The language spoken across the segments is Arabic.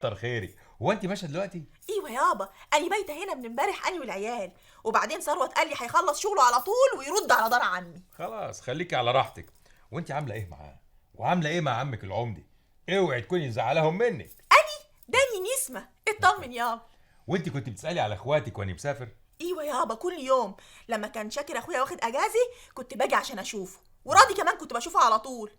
كتر خيرك. هو انت ماشيه دلوقتي؟ ايوه يابا، انا بايته هنا من امبارح انا والعيال، وبعدين ثروت قال لي هيخلص شغله على طول ويرد على دار عمي. خلاص خليكي على راحتك. وانت عامله ايه معاه؟ وعامله ايه مع عمك العمدي؟ اوعي تكوني مزعلاهم منك. داني نسمه اطمن يابا. وانت كنت بتسالي على اخواتك وانا مسافر؟ ايوه يابا، كل يوم لما كان شاكر اخويا واخد اجازه كنت باجي عشان اشوفه، وراضي كمان كنت بشوفه على طول.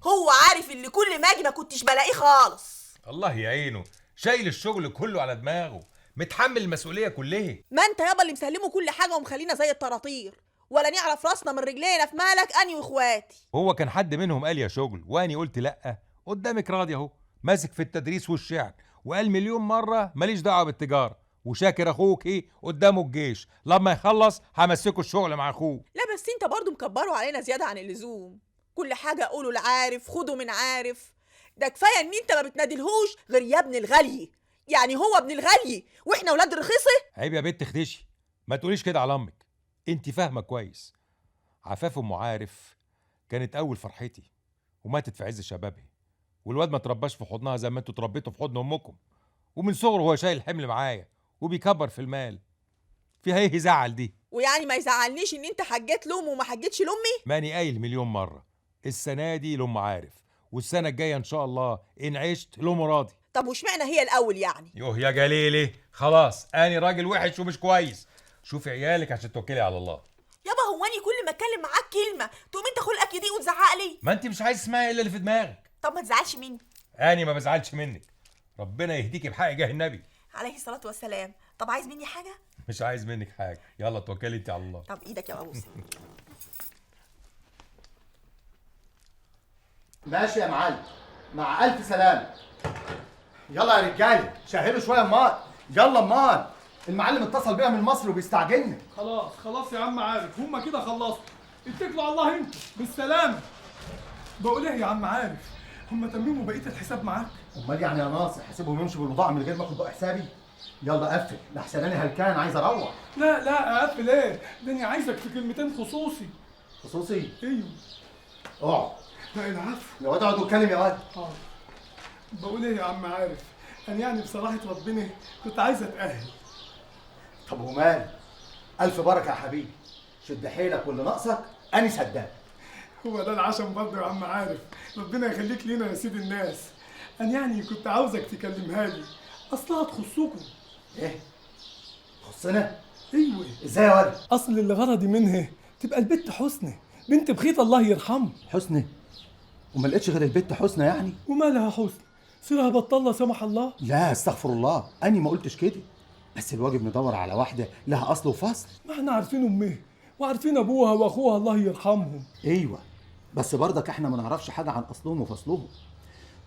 هو عارف اللي كل ما اجي ما كنتش بلاقيه خالص. الله يعينه، شايل الشغل كله على دماغه، متحمل المسؤوليه كلها. ما انت يابا اللي مسلمه كل حاجه ومخلينا زي الطراطير، ولا نعرف راسنا من رجلينا في مالك اني واخواتي. هو كان حد منهم قال يا شغل واني قلت لا؟ قدامك راضي اهو، ماسك في التدريس والشعر، وقال مليون مره ماليش دعوه بالتجاره. وشاكر اخوك ايه قدامه الجيش، لما يخلص همسكه الشغل مع اخوه. لا بس انت برضو مكبره علينا زياده عن اللزوم، كل حاجه قولوا العارف خدوا من عارف. ده كفايه ان انت ما بتنادلهوش غير يا ابن الغالي، يعني هو ابن الغالي واحنا ولاد الرخيصه. عيب يا بنت اخدشي، ما تقوليش كده على امك. انت فاهمه كويس. عفاف ام عارف كانت اول فرحتي، وماتت في عز شبابها، والواد ما ترباش في حضنها زي ما انتوا تربيتوا في حضن امكم. ومن صغره هو شايل الحمل معايا وبيكبر في المال. فيها ايه يزعل دي؟ ويعني ما يزعلنيش ان انت حجيت لامه وما حجيتش لامي. ماني قايل مليون مره، السنه دي لام عارف، والسنه الجايه ان شاء الله ان عشت لام راضي. طب واشمعنى هي الاول يعني؟ يوه يا جليلي، خلاص اني راجل وحش ومش كويس. شوفي عيالك عشان توكلي على الله. يابا هو اني كل ما اتكلم معاك كلمه تقوم انت خلقك يضيق وتزعق لي؟ ما انت مش عايز تسمعي الا اللي في دماغك. طب ما تزعلش مني. اني ما بزعلش منك، ربنا يهديكي بحق جاه النبي عليه الصلاه والسلام. طب عايز مني حاجه؟ مش عايز منك حاجه، يلا توكلي انت على الله. طب ايدك يا ابوسي. ماشي يا معلم، مع ألف سلامة. يلا يا رجالة شهلوا شوية امال. يلا امال، المعلم اتصل بيها من مصر وبيستعجلني. خلاص يا عم عارف، هما كده خلصوا. اتكلوا على الله انتوا بالسلامة. بقول ايه يا عم عارف، هما تمموا بقية الحساب معاك؟ امال يعني يا ناصر هسيبهم يمشوا بالبضاعة من غير ما اخد بقى حسابي؟ يلا قفل لحسن انا هلكان عايز اروح. لا اقفل ايه؟ ده انا عايزك في كلمتين خصوصي. خصوصي؟ ايوه. اقعد. لا العفو. يا واد اقعد واتكلم يا واد. حاضر. بقول ايه يا عم عارف، انا يعني بصراحة ربنا كنت عايز اتأهل. طب ومال؟ ألف بركة يا حبيبي، شد حيلك واللي ناقصك أنا صدقك. هو ده العشم برضه يا عم عارف، ربنا يخليك لينا يا سيد الناس. انا يعني كنت عاوزك تكلمها لي، اصلها تخصكم. إيه؟ تخصنا؟ ايوه. إزاي يا واد؟ اصل اللي غرضي منها تبقى البت حسنى بنت بخيت الله يرحمه. حسنى؟ وما لقيتش غير البت حسنى يعني؟ ومالها حسنى؟ سيرها بطلة سمح الله. لا استغفر الله، أنا ما قلتش كده، بس الواجب ندور على واحدة لها أصل وفصل. ما احنا عارفين امها وعارفين ابوها واخوها الله يرحمهم. أيوة، بس برضك احنا ما نعرفش حاجة عن أصلهم وفصلهم.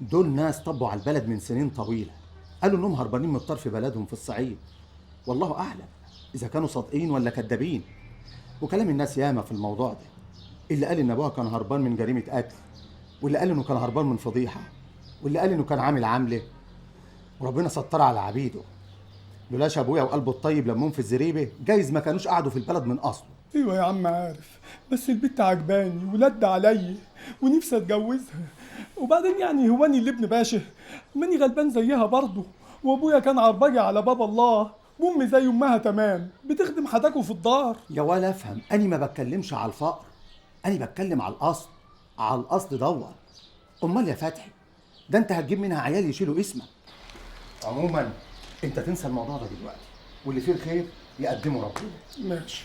دول ناس طبوا على البلد من سنين طويلة، قالوا إنهم هربانين من الطرف بلدهم في الصعيد، والله أعلم إذا كانوا صادقين ولا كدابين. وكلام الناس ياما في الموضوع ده، اللي قال إن أبوها كان هربان من جريمة قتل، واللي قال إنه كان هربان من فضيحة، واللي قال إنه كان عامل عملة، وربنا ستر على عبيده. لولاش أبويا وقلبه الطيب لمهم في الزريبة جايز ما كانوش قعدوا في البلد من أصله. ايوه يا عم عارف، بس البت عجباني ولد عليا ونفسي اتجوزها. وبعدين يعني هو اني اللي ابن باشا؟ ماني غلبان زيها برضه، وابويا كان عربجي على باب الله، وامي زي امها تمام بتخدم حداكوا في الدار. يا ولا افهم، أنا ما بتكلمش على الفقر، أنا بتكلم على الأصل. على الأصل دور. أمال يا فتحي، ده أنت هتجيب منها عيال يشيلوا اسمك. عموما أنت تنسى الموضوع ده دلوقتي، واللي فيه الخير يقدمه ربنا. ماشي.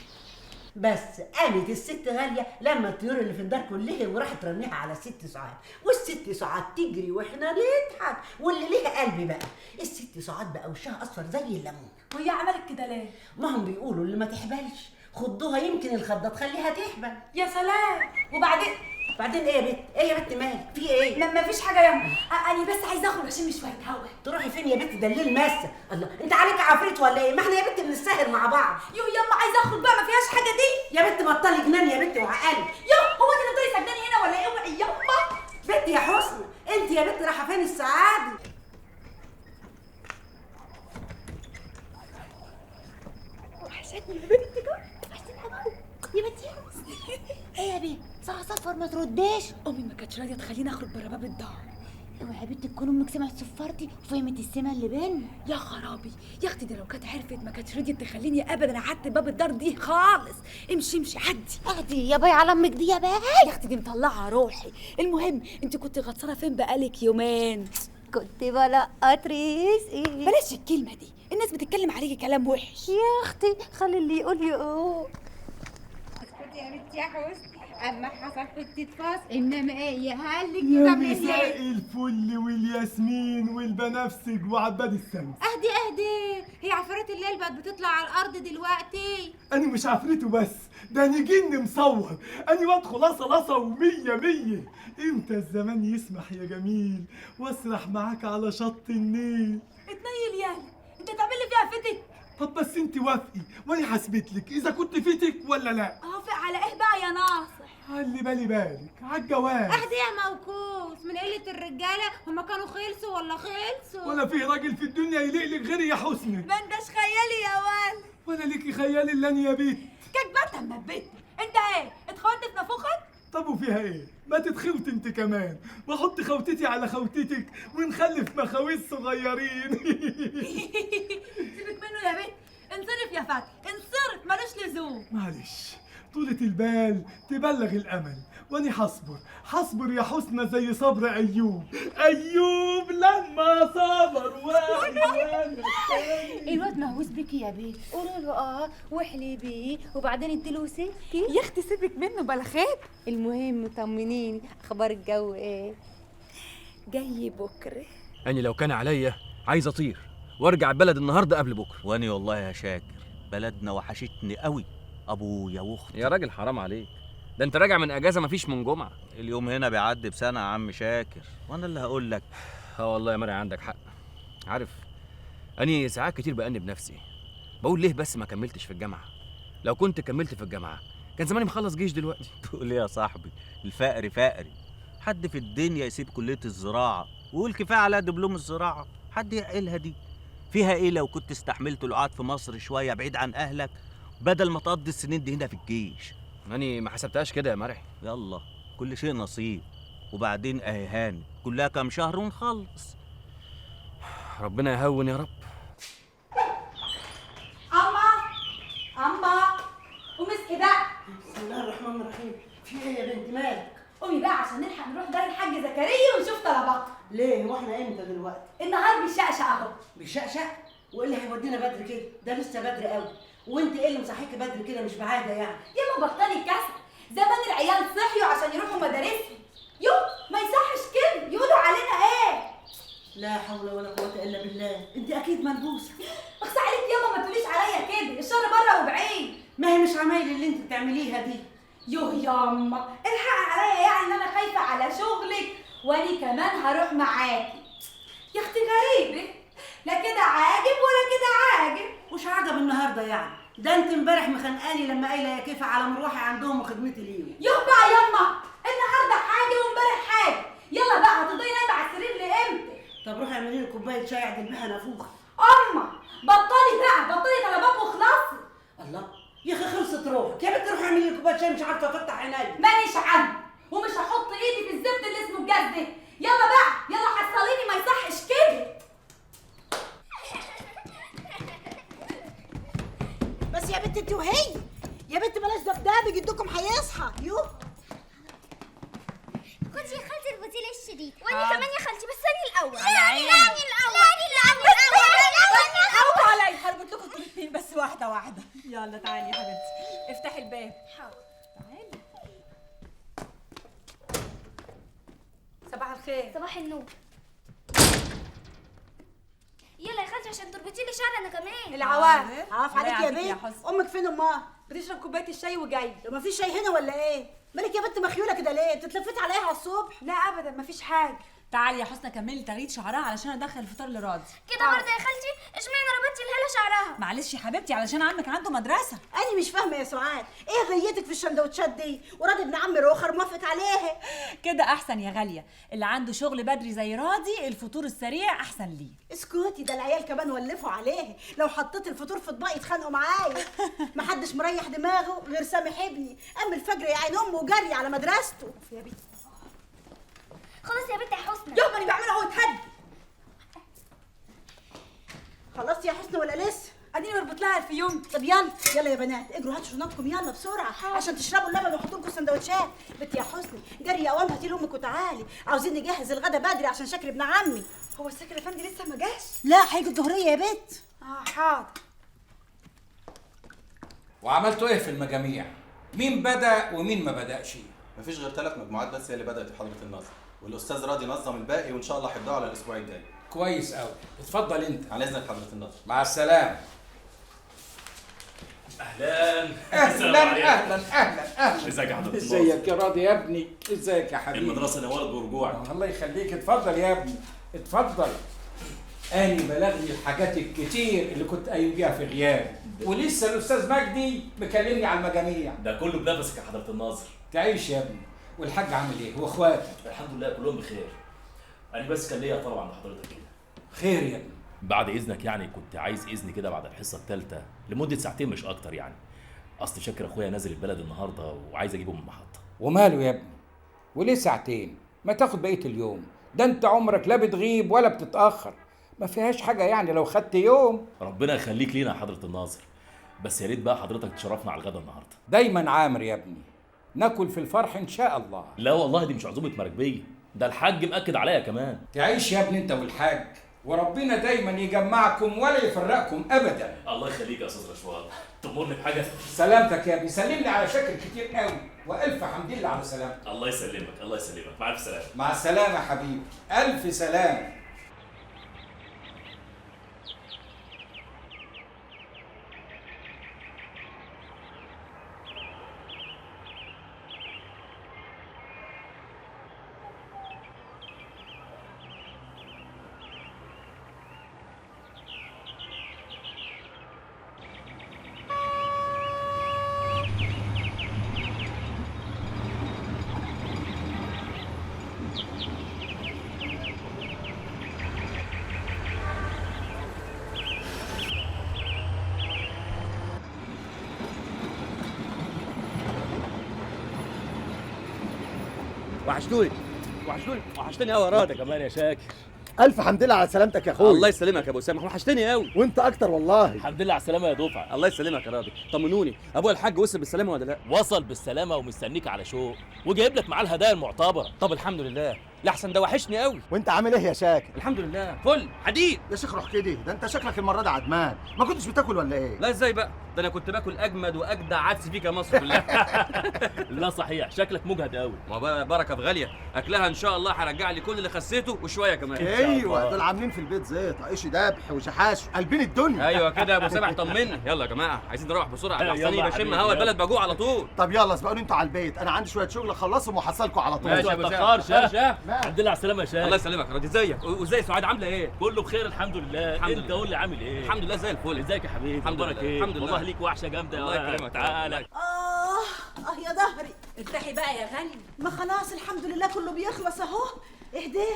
بس قامت الست غالية لما الطيور اللي في الدار كلها وراحت رميها على الست سعاد، والست سعاد تجري واحنا نضحك، واللي ليها قلب بقى الست سعاد بقى وشها اصفر زي الليمون. وهي عملت كده ليه؟ ما هم بيقولوا اللي ما تحبلش خضوها يمكن الخضه تخليها تحبل. يا سلام. وبعدين ايه يا بت؟ ايه يا بت مالك؟ في ايه؟ ما فيش حاجه يا امي، انا بس عايزه اخرج اشم شويه هوا. تروحي فين يا بت؟ ده الليل مسه. الله، انت عليك عفريت ولا ايه؟ ما احنا يا بت بنسهر مع بعض. يو يما عايزه اخرج بقى، ما فيهاش حاجه دي. يا بت بطلي جنان يا بت وعقلي. يو هو انت تفضلي سجناني هنا ولا ايه؟ اوعي يما. بت يا حسنى، انت يا بت رايحه فين السعاده؟ وحشتني يا بنتي كده، وحشتني قوي يا بنتي. ايه يا بت؟ ساعه صفر ما ترديش. امي ما كانتش راضيه تخليني اخرج بره باب الدار. اوعي يا بنتي تكون امك سمعت صفارتي وفهمت السمه اللي بينا. يا خرابي يا اختي، دي لو كانت عرفت ما كانتش رضيت تخليني ابدا اعدي باب الدار دي خالص. امشي امشي عدي. اهدي يا باي على امك دي يا باي. يا اختي دي مطلعه روحي. المهم انت كنت غطسانه فين بقالك يومين؟ كنت بلقط رزقي. بلاش الكلمه دي، الناس بتتكلم عليكي كلام وحش. يا اختي خلي اللي يقول يقول. اسكتي يا بنتي يا حسن، اما حصل كنت تفاص، انما ايه هقلك يا كده مساء بالليل. الفل والياسمين والبنفسج وعباد الشمس. اهدي اهدي، هي عفاريت الليل بقت بتطلع على الارض دلوقتي. انا مش عفريته بس، ده انا جن مصور. انا واد خلاصه ومية مية. امتى الزمان يسمح يا جميل واسرح معاك على شط النيل. اتنيل يالا، انت تعمل لي فيها فتك. طب بس انت وافقي وانا حسبت لك اذا كنت فيتك ولا لا. اوافق على ايه بقى يا ناصر؟ خلي بالك عالجواز. اهدي يا موكوس، من قله الرجاله هما كانوا خلصوا ولا خلصوا؟ ولا في راجل في الدنيا يليق لك غيري يا حسني. ما انتش خيالي يا ولد. ولا ليكي خيال الا أنا يا بيت. كدبت اما بيتي. انت ايه اتخونت في نافوخك؟ طب وفيها ايه؟ ما تتخوت انت كمان واحط خوتتي على خوتتك ونخلف مخاويس صغيرين. سيبك منه يا بنت، انصرف يا فتحي انصرف، ملوش لزوم. معلش، طولة البال تبلغ الامل واني حصبر يا حسنى زي صبر ايوب لما صبر الواد مهووس بيكي يا بيه، قولوا له واحلي بيه وبعدين اديله سكي. يا اختي سيبك منه بلا خير. المهم طمنيني، اخبار الجو ايه؟ جاي بكره. أنا لو كان عليا عايز أطير وأرجع البلد النهاردة قبل بكرة. واني والله يا شاكر بلدنا وحشتني قوي، ابويا واختي. يا راجل حرام عليك، ده أنت راجع من أجازة مفيش من جمعة. اليوم هنا بيعدي بسنه يا عم شاكر، وانا اللي هقول لك. والله يا مرعي عندك حق. عارف أنا ساعات كتير بأنب نفسي، بقول ليه بس ما كملتش في الجامعة. لو كنت كملت في الجامعة كان زماني مخلص جيش دلوقتي. تقول ايه يا صاحبي؟ الفقر فقري. حد في الدنيا يسيب كليه الزراعه ويقول كفايه على دبلوم الزراعه؟ حد يعقلها دي؟ فيها ايه لو كنت استحملت القعاد في مصر شويه بعيد عن اهلك بدل ما تقضي السنين دي هنا في الجيش؟ أنا ما حسبتهاش كده يا مرعي. يلا كل شيء نصيب، وبعدين اهي هاني كلها كام شهر ونخلص. ربنا يهون يا رب. اما قومي اسقي بقى. بسم الله الرحمن الرحيم. في ايه يا بنت مالك؟ قومي بقى عشان نلحق نروح دار الحاج زكريا ونشوف طلباتنا. ليه واحنا امتى دلوقتي؟ النهار بيشقشق اهو. بيشقشق؟ وايه اللي هيودينا بدري كده؟ ده لسه بدري قوي. وانت ايه اللي مصحيكي بدري كده مش بعاده يعني؟ ياما بطلي كسل، زمان العيال صحيوا عشان يروحوا مدارسهم. يو ما يصحش كده، يقولوا علينا ايه؟ لا حول ولا قوه الا بالله. انت اكيد ملبوسه. اخص عليك ياما، ما تقوليش عليا كده، الشر بره وبعيد. ما هي مش عمايل اللي انت بتعمليها دي. يوه ياما الحق عليا، يعني ان انا خايفه على شغلك واني كمان هروح معاكي. يا اختي غريبه، لا كده عاجب ولا كده عاجب. مش عجب النهارده يعني؟ ده انت امبارح مخنقاني لما قايله يا كيفه على مروحي عندهم وخدمتي ليهم. يوه بقى ياما، النهارده حاجه وامبارح حاجه. يلا بقى هتفضلي نايمه على السرير لامتى؟ طب روحي اعملي لي كوبايه شاي اعدل بيها نافوخ. اما بطلي بقى، بطلي طلبات وخلاصي. الله يا اخي خلصت روحك يا بنت. روحي اعملي لي كوبايه شاي، مش عارفه افتح عيني. مانيش عنه ومش هحط ايدي في الزفت اللي اسمه الجاز ده. يلا بقى يلا حصليني، ما يصحش كده. بس يا بنت انت وهي يا بنت بلاش دبدبه، جدكم هيصحى. يوه خدي يا خالتي الفتيل الشديد، وانا كمان يا خالتي، بس انا الاول. حاولوا عليا، هربط لكم التليفون بس واحده واحده. يلا تعالي يا حبيبتي افتحي الباب. حاضر. تعالي. صباح الخير. صباح النور. يلا يا خالتي عشان تربطي لي شعري انا كمان. العواف عواف عليك يا يعافيك يا بنت. حسن. امك فين امها؟ بتشرب كوبايه الشاي وجاي. لو ما فيش شاي هنا ولا ايه؟ مالك يا بنت مخيوله كده ليه؟ بتتلفتي عليها على الصبح؟ لا ابدا مفيش حاجه. تعالي يا حسنى كملي تغيير شعرها علشان ادخل الفطار لراضي. كده برضه يا خالتي؟ اشمعنى ربطتي الهاله شعرها؟ معلش يا حبيبتي علشان عمك عنده مدرسه. انا مش فاهمه يا سعاد، ايه غيتك في الشندوتشات دي؟ وراضي ابن عم روخر موافق عليها. كده احسن يا غاليه، اللي عنده شغل بدري زي راضي الفطور السريع احسن ليه. اسكتي، ده العيال كمان ولفوا عليه، لو حطيت الفطور في اطباق يتخانقوا معايا. محدش مريح دماغه غير سامح ابني، قام الفجر يا عين امه وجري على مدرسته. يا بنتي خلاص يا بنت يا حسنى. يابا انا بعملها اهو اتهدي. خلصتي يا حسنى ولا لسه؟ اديني بربط لها الفيون. طب يلا يلا يا بنات اجروا هاتوا شنطكم يلا بسرعه عشان تشربوا اللبن ويحطوا لكم سندوتشات. بنتي يا حسني جري يا قوام هاتي لامك وتعالي، عاوزين نجهز الغدا بدري عشان شاكر ابن عمي. هو السكر افندي لسه ما جاش؟ لا هيجي الظهريه يا بنت. حاضر. وعملتوا ايه في المجاميع؟ مين بدأ ومين ما بدأش؟ مفيش غير 3 مجموعات بس هي اللي بدأت يا حضرة الناظر، والأستاذ راضي نظم الباقي وإن شاء الله هيبدأوا على الأسبوع الجاي. كويس قوي، اتفضل انت. على إذنك حضرة الناظر. مع السلامة. اهلا اهلا. ازيك يا حضرتك؟ ازيك يا راضي يا ابني؟ ازيك يا حبيبي؟ المدرسه نورت برجوعك. الله يخليك، اتفضل يا ابني اتفضل. اني بلغني الحاجات الكتير اللي كنت قايم بيها في غيابي، ولسه الاستاذ مجدي مكلمني على المجاميع. ده كله بنفسك يا حضره الناظر. تعيش يا ابني. والحاج عامل ايه واخواتك؟ الحمد لله كلهم بخير. انا بس كان ليا طبعا لحضرتك كده. خير يا ابني. بعد اذنك يعني كنت عايز اذن كده بعد الحصه الثالثه لمده ساعتين مش اكتر يعني. اصل شاكر اخويا نازل البلد النهارده وعايز اجيبه من المحطه. وماله يا ابني؟ وليه ساعتين؟ ما تاخد بقيه اليوم، ده انت عمرك لا بتغيب ولا بتتاخر، ما فيهاش حاجه يعني لو خدت يوم. ربنا يخليك لينا يا حضره الناظر، بس يا ريت بقى حضرتك تشرفنا على الغدا النهارده. دايما عامر يا ابني، ناكل في الفرح ان شاء الله. لا والله دي مش عزومه مراكبيه، ده الحاج مأكد عليا كمان. تعيش يا ابني انت والحاج، وربنا دايما يجمعكم ولا يفرقكم ابدا. الله يخليك يا استاذ رشوان. تأمرني بحاجه؟ سلامتك يا ابني، سلم لي على شاكر كتير قوي، والف حمد لله على سلامتك. الله يسلمك الله يسلمك، مع الف سلامه. مع السلامه يا حبيبي، الف سلامه. وحشتني قوي يا راضي. كمان يا شاكر. الف حمد لله على سلامتك يا اخويا. الله يسلمك يا ابو سامح، وحشتني قوي. وانت اكتر والله. الحمد لله على السلامه يا دفعه. الله يسلمك يا راضي. طمنوني، ابويا الحاج وصل بالسلامه ولا لا؟ وصل بالسلامه ومستنيك على شوق، وجايب لك معاه الهدايا المعتبره. طب الحمد لله، لحسن ده وحشني قوي. وانت عامل ايه يا شاكر؟ الحمد لله فل حديد. يا شيخ روح كده، ده انت شكلك المره دي عدمان، ما كنتش بتاكل ولا ايه؟ لا ازاي بقى؟ ده انا كنت باكل اجمد واجدع عدس فيك يا مصر كلها. لا صحيح شكلك مجهد قوي. ما بقى بركه في غاليه، اكلها ان شاء الله هرجع لي كل اللي خسيته وشويه كمان. ايوه دول عاملين في البيت زيط عيش ذبح وشحاش قلبين الدنيا. ايوه كده يا ابو سامح طمنا. يلا يا جماعه عايزين نروح بسرعه لحسن بشم هوا البلد بجوع على طول. طب يلا اسبقوني انتوا على البيت، انا عندي شويه شغل اخلصهم واحصلكم على طول. ماشي يا ابو سامح. الحمد لله على السلامه يا شاكر. الله يسلمك يا راضي. ازيك؟ وازاي سعاد عامله ايه؟ كله بخير الحمد لله. الحمد انت قول لي عامل ايه؟ الحمد لله زي الفل. ازيك يا حبيبي؟ الحمد لله الحمد لله. والله ليك وحشه جامده. الله يكرمك. تعالى. يا ظهري. ارتاحي بقى يا غالي. ما خلاص الحمد لله كله بيخلص اهو. اهديه،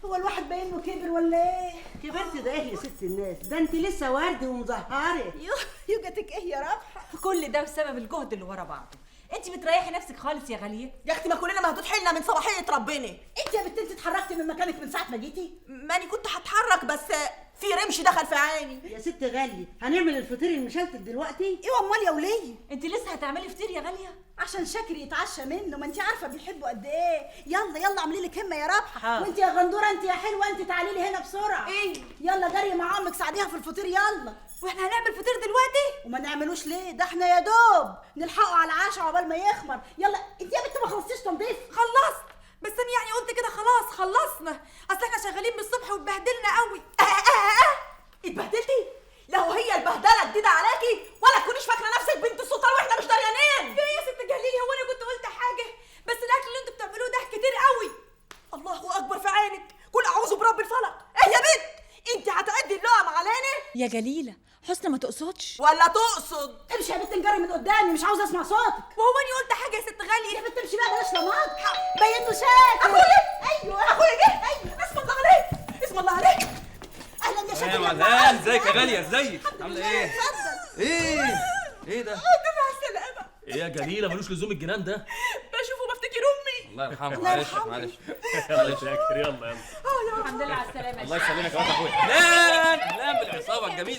هو الواحد باين كبر ولا ايه؟ كبرت ده ايه يا ست الناس؟ ده انت لسه وردي ومزهره. يوجتك ايه يا ربح؟ كل ده بسبب الجهد اللي ورا بعضه. انت بتريحي نفسك خالص يا غاليه. يا اختي ما كلنا مهدود حيلنا من صباحيه ربنا. انت يا بنت انت اتحركتي من مكانك من ساعه ما جيتي؟ ماني كنت هتحرك بس في رمش دخل في عيني. يا ست غاليه هنعمل الفطير المشلتت دلوقتي؟ ايوه امال يا وليه؟ انت لسه هتعملي فطير يا غاليه؟ عشان شاكر يتعشى منه، ما انت عارفه بيحبوا قد ايه. يلا يلا اعملي لك همه يا ربحه. وانت يا غندوره انت يا حلوه انت تعالي لي هنا بسرعه. ايه؟ يلا جري مع امك ساعديها في الفطير يلا. واحنا هنعمل فطير دلوقتي؟ وما نعملوش ليه؟ ده احنا يا دوب نلحقه على العشاء عقبال ما يخمر. يلا انت يا بنت ما خلصتيش تنظيف. خلصت، بس انا يعني قلت كده خلاص خلصنا، اصل احنا شغالين من الصبح واتبهدلنا قوي. اتبهدلتي؟ لو هي البهدله جديده عليكي ولا تكونيش فاكره نفسك بنت السلطان واحنا مش دريانين. في ايه يا ست جليل؟ هو انا كنت قلت حاجه؟ بس الاكل اللي انتوا بتعملوه ده كتير قوي. الله اكبر في عينك، قول اعوذ برب الفلق. ايه يا بنت؟ انت هتعدي اللقم علينا؟ يا جليله حسنى ما تقصدش. ولا تقصد؟ امشي يا بنت نجري من قدامي، مش عاوزه اسمع صوتك. وهو اني قلت حاجه يا ست غاليه؟ يا بنت امشي بقى بلاش لماط. بينه شاكر. اخويا ايوه اخويا جه. ايوه اسم الله عليك اسم الله عليك. اهلا يا شاكر. اهلا ازيك يا غاليه؟ ازيك؟ عامله ايه؟ ايه ده؟ مع السلامه. ايه يا جليله ملوش لزوم الجنان ده؟ بشوفه بفتكر امي. الله يرحمه. الله معلش يرحمه. معلش يلا شاكر، يلا الحمد لله على السلامه. الله يسلمك يا واد اخويا. لا بالعصابه الجميله.